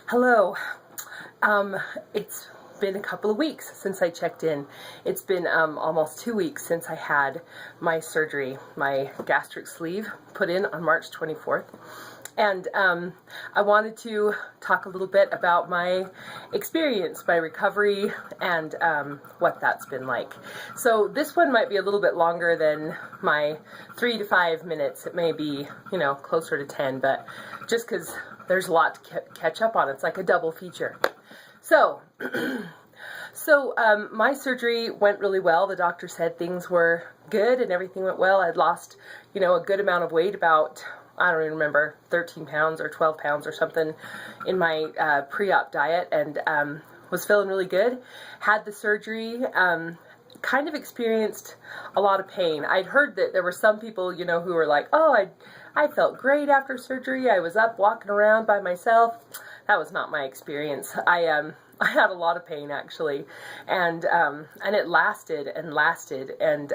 Hello. It's been a couple of weeks since I checked in. It's been almost 2 weeks since I had my surgery, my gastric sleeve put in on March 24th. And I wanted to talk a little bit about my experience, my recovery, and what that's been like. So this one might be a little bit longer than my 3 to 5 minutes. It may be, closer to 10, but just because there's a lot to catch up on. It's like a double feature. So, my surgery went really well. The doctor said things were good and everything went well. I'd lost, a good amount of weight, about, I don't even remember, 13 pounds or 12 pounds or something in my pre-op diet, and was feeling really good. Had the surgery, kind of experienced a lot of pain. I'd heard that there were some people, who were like, oh, I felt great after surgery. I was up walking around by myself. That was not my experience. I had a lot of pain, actually, and it lasted and lasted, and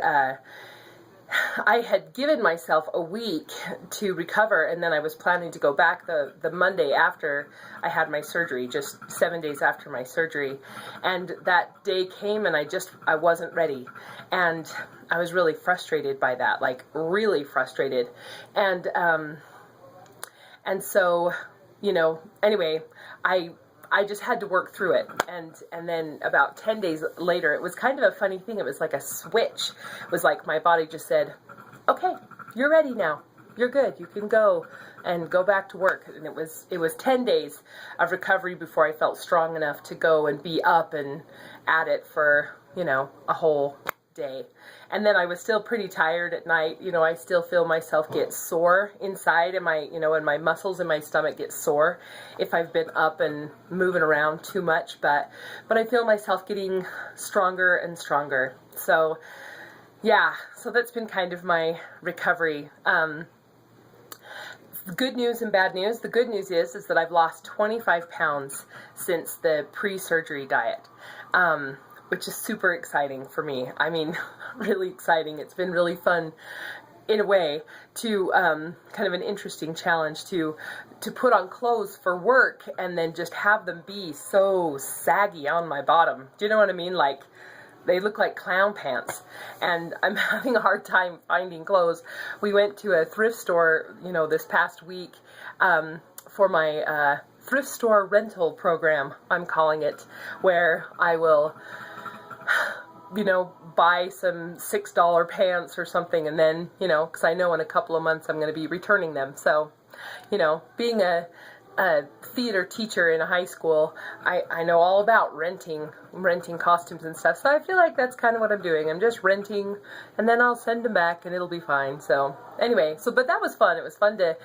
I had given myself a week to recover, and then I was planning to go back the Monday after I had my surgery, just 7 days after my surgery. And that day came, and I wasn't ready. And I was really frustrated by that, like really frustrated. And so, anyway, I just had to work through it. And then about 10 days later, it was kind of a funny thing. It was like a switch. It was like my body just said, okay, you're ready now. You're good. You can go and go back to work. And it was 10 days of recovery before I felt strong enough to go and be up and at it for, a whole day. And then I was still pretty tired at night. I still feel myself get sore inside, and my muscles in my stomach get sore if I've been up and moving around too much, but I feel myself getting stronger and stronger. So yeah, so that's been kind of my recovery. Good news and bad news. The good news is that I've lost 25 pounds since the pre-surgery diet, which is super exciting for me. I mean, really exciting. It's been really fun, in a way, to kind of an interesting challenge to put on clothes for work and then just have them be so saggy on my bottom. Do you know what I mean? Like, they look like clown pants, and I'm having a hard time finding clothes. We went to a thrift store, this past week, for my thrift store rental program, I'm calling it, where I will buy some $6 pants or something, and then, because I know in a couple of months I'm going to be returning them. So, being a theater teacher in a high school, I know all about renting costumes and stuff. So I feel like that's kind of what I'm doing. I'm just renting, and then I'll send them back, and it'll be fine. So anyway, but that was fun. It was fun to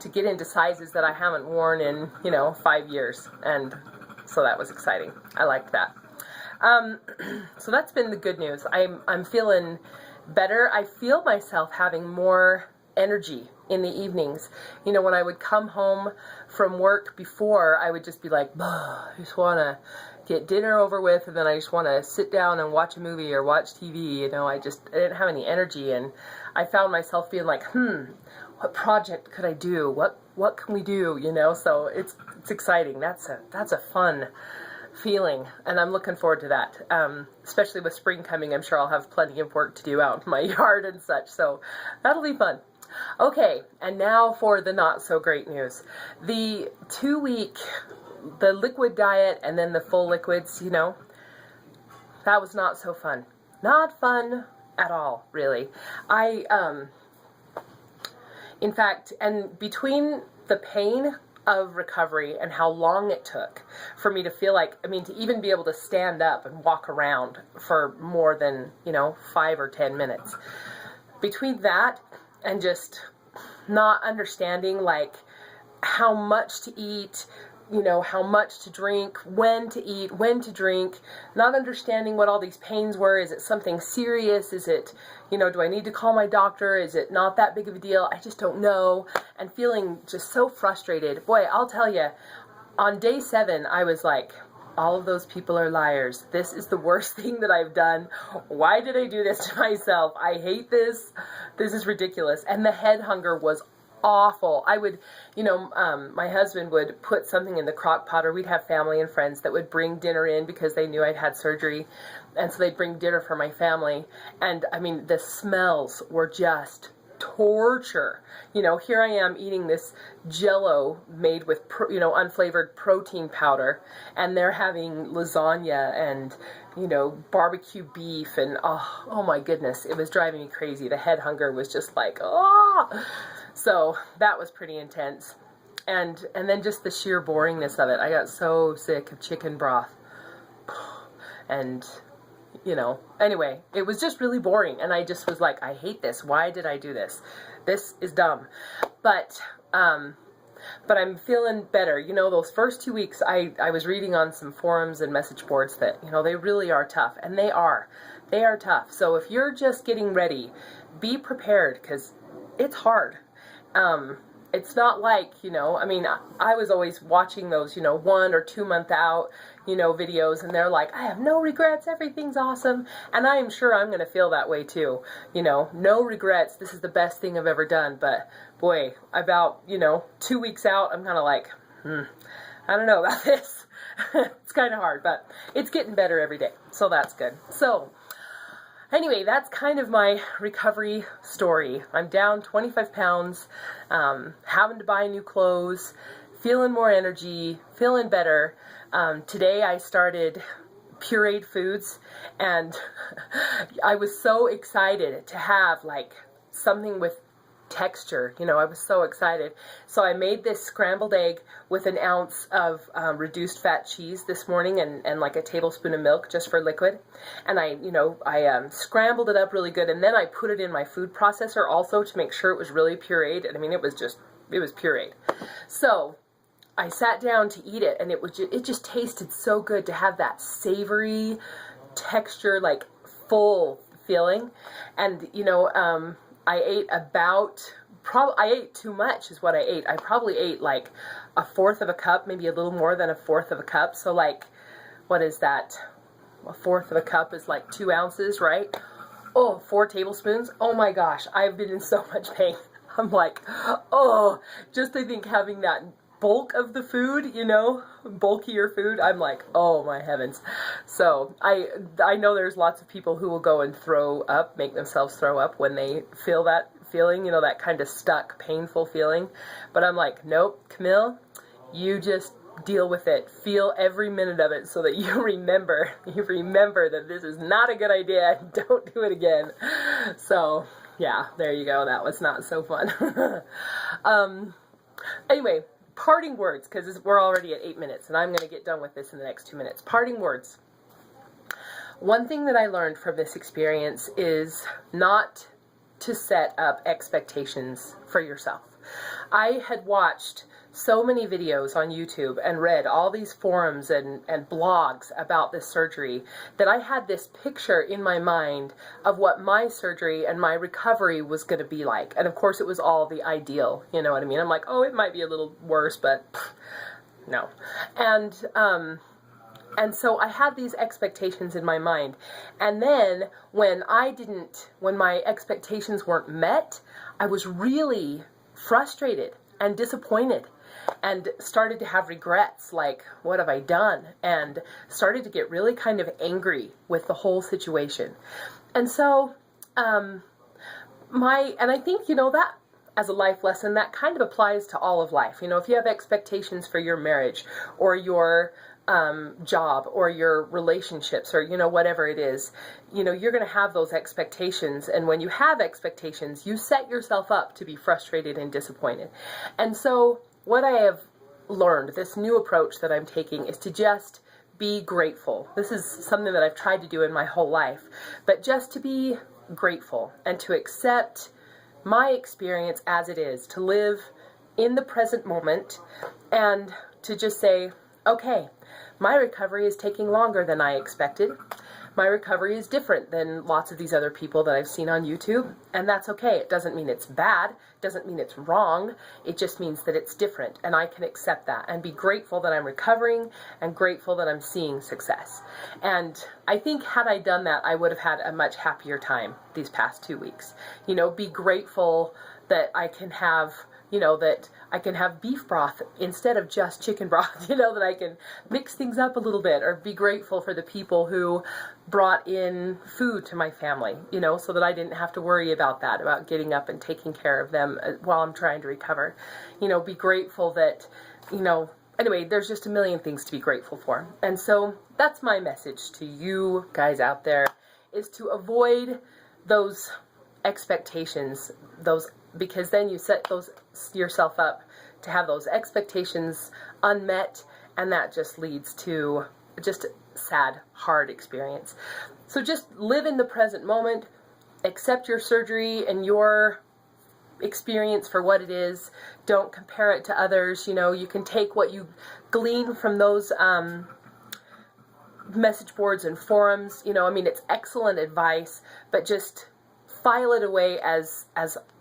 get into sizes that I haven't worn in, 5 years, and so that was exciting. I liked that. So that's been the good news. I'm feeling better. I feel myself having more energy in the evenings. When I would come home from work before, I would just be like, I just want to get dinner over with, and then I just want to sit down and watch a movie or watch TV. I didn't have any energy, and I found myself being like, what project could I do? What can we do? So it's exciting. That's a fun feeling, and I'm looking forward to that, especially with spring coming. I'm sure I'll have plenty of work to do out in my yard and such, so that'll be fun. Okay, and now for the not so great news. The 2-week, the liquid diet and then the full liquids, that was not so fun. Not fun at all, really. In fact, and between the pain of recovery and how long it took for me to feel like, to even be able to stand up and walk around for more than, 5 or 10 minutes. Between that and just not understanding, like, how much to eat, how much to drink, when to eat, when to drink, not understanding what all these pains were. Is it something serious? Is it, do I need to call my doctor? Is it not that big of a deal? I just don't know. And feeling just so frustrated. Boy, I'll tell you, on day 7, I was like, all of those people are liars. This is the worst thing that I've done. Why did I do this to myself? I hate this. This is ridiculous. And the head hunger was awful. I would, my husband would put something in the crock pot, or we'd have family and friends that would bring dinner in because they knew I'd had surgery. And so they'd bring dinner for my family. And I mean, the smells were just torture. Here I am eating this Jello made with, unflavored protein powder, and they're having lasagna and, barbecue beef, and oh my goodness, it was driving me crazy. The head hunger was just like, oh. So that was pretty intense. And then just the sheer boringness of it. I got so sick of chicken broth. And, anyway, it was just really boring. And I just was like, I hate this. Why did I do this? This is dumb. But I'm feeling better. Those first 2 weeks, I was reading on some forums and message boards that, they really are tough. And they are. They are tough. So if you're just getting ready, be prepared, because it's hard. It's not like, I was always watching those, 1 or 2 month out, videos, and they're like, I have no regrets, everything's awesome. And I am sure I'm going to feel that way too. No regrets, this is the best thing I've ever done. But boy, about, 2 weeks out, I'm kind of like, I don't know about this. It's kind of hard, but it's getting better every day. So that's good. So anyway, that's kind of my recovery story. I'm down 25 pounds, having to buy new clothes, feeling more energy, feeling better. Today I started pureed foods, and I was so excited to have like something with texture. I was so excited. So I made this scrambled egg with an ounce of reduced fat cheese this morning, and like a tablespoon of milk just for liquid. And I scrambled it up really good, and then I put it in my food processor also to make sure it was really pureed. And I mean, it was pureed. So I sat down to eat it, and it just tasted so good to have that savory texture, like full feeling. And I ate I ate too much is what I ate. I probably ate like 1/4 of a cup, maybe a little more than 1/4 of a cup. So like, what is that? 1/4 of a cup is like 2 ounces, right? Oh, 4 tablespoons. Oh my gosh, I've been in so much pain. I'm like, oh, just I think having that bulk of the food, bulkier food, I'm like, oh my heavens. So I know there's lots of people who will go and throw up, make themselves throw up when they feel that feeling, that kind of stuck, painful feeling. But I'm like, nope, Camille, you just deal with it. Feel every minute of it so that you remember that this is not a good idea. Don't do it again. So yeah, there you go. That was not so fun. Anyway, parting words, because we're already at 8 minutes, and I'm going to get done with this in the next 2 minutes. Parting words. One thing that I learned from this experience is not to set up expectations for yourself. I had watched so many videos on YouTube and read all these forums and blogs about this surgery that I had this picture in my mind of what my surgery and my recovery was going to be like. And of course it was all the ideal, you know what I mean? I'm like, oh, it might be a little worse, but no. And so I had these expectations in my mind. And then when my expectations weren't met, I was really frustrated and disappointed, and started to have regrets, like, what have I done? And started to get really kind of angry with the whole situation. And so, and I think, that as a life lesson, that kind of applies to all of life. If you have expectations for your marriage or your job or your relationships or, whatever it is, you're going to have those expectations. And when you have expectations, you set yourself up to be frustrated and disappointed. And so what I have learned, this new approach that I'm taking, is to just be grateful. This is something that I've tried to do in my whole life, but just to be grateful and to accept my experience as it is, to live in the present moment and to just say, okay, my recovery is taking longer than I expected. My recovery is different than lots of these other people that I've seen on YouTube, and that's okay. It doesn't mean it's bad. It doesn't mean it's wrong. It just means that it's different, and I can accept that and be grateful that I'm recovering and grateful that I'm seeing success. And I think had I done that, I would have had a much happier time these past 2 weeks. Be grateful that I can have that I can have beef broth instead of just chicken broth, that I can mix things up a little bit, or be grateful for the people who brought in food to my family, so that I didn't have to worry about that, about getting up and taking care of them while I'm trying to recover. Be grateful that, anyway, there's just a million things to be grateful for. And so that's my message to you guys out there, is to avoid those expectations, because then you set yourself up to have those expectations unmet, and that just leads to just a sad, hard experience. So just live in the present moment, accept your surgery and your experience for what it is. Don't compare it to others. You can take what you glean from those message boards and forums. It's excellent advice, but just file it away as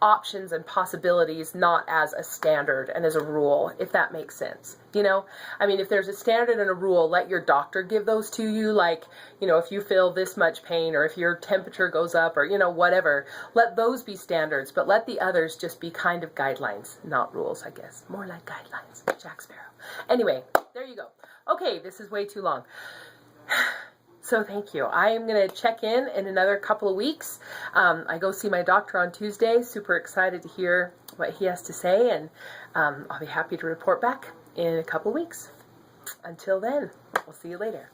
options and possibilities, not as a standard and as a rule, if that makes sense. If there's a standard and a rule, let your doctor give those to you, like, if you feel this much pain, or if your temperature goes up, or, whatever, let those be standards, but let the others just be kind of guidelines, not rules, I guess. More like guidelines. Jack Sparrow. Anyway, there you go. Okay, this is way too long. So thank you. I am going to check in another couple of weeks. I go see my doctor on Tuesday. Super excited to hear what he has to say, and I'll be happy to report back in a couple of weeks. Until then, we'll see you later.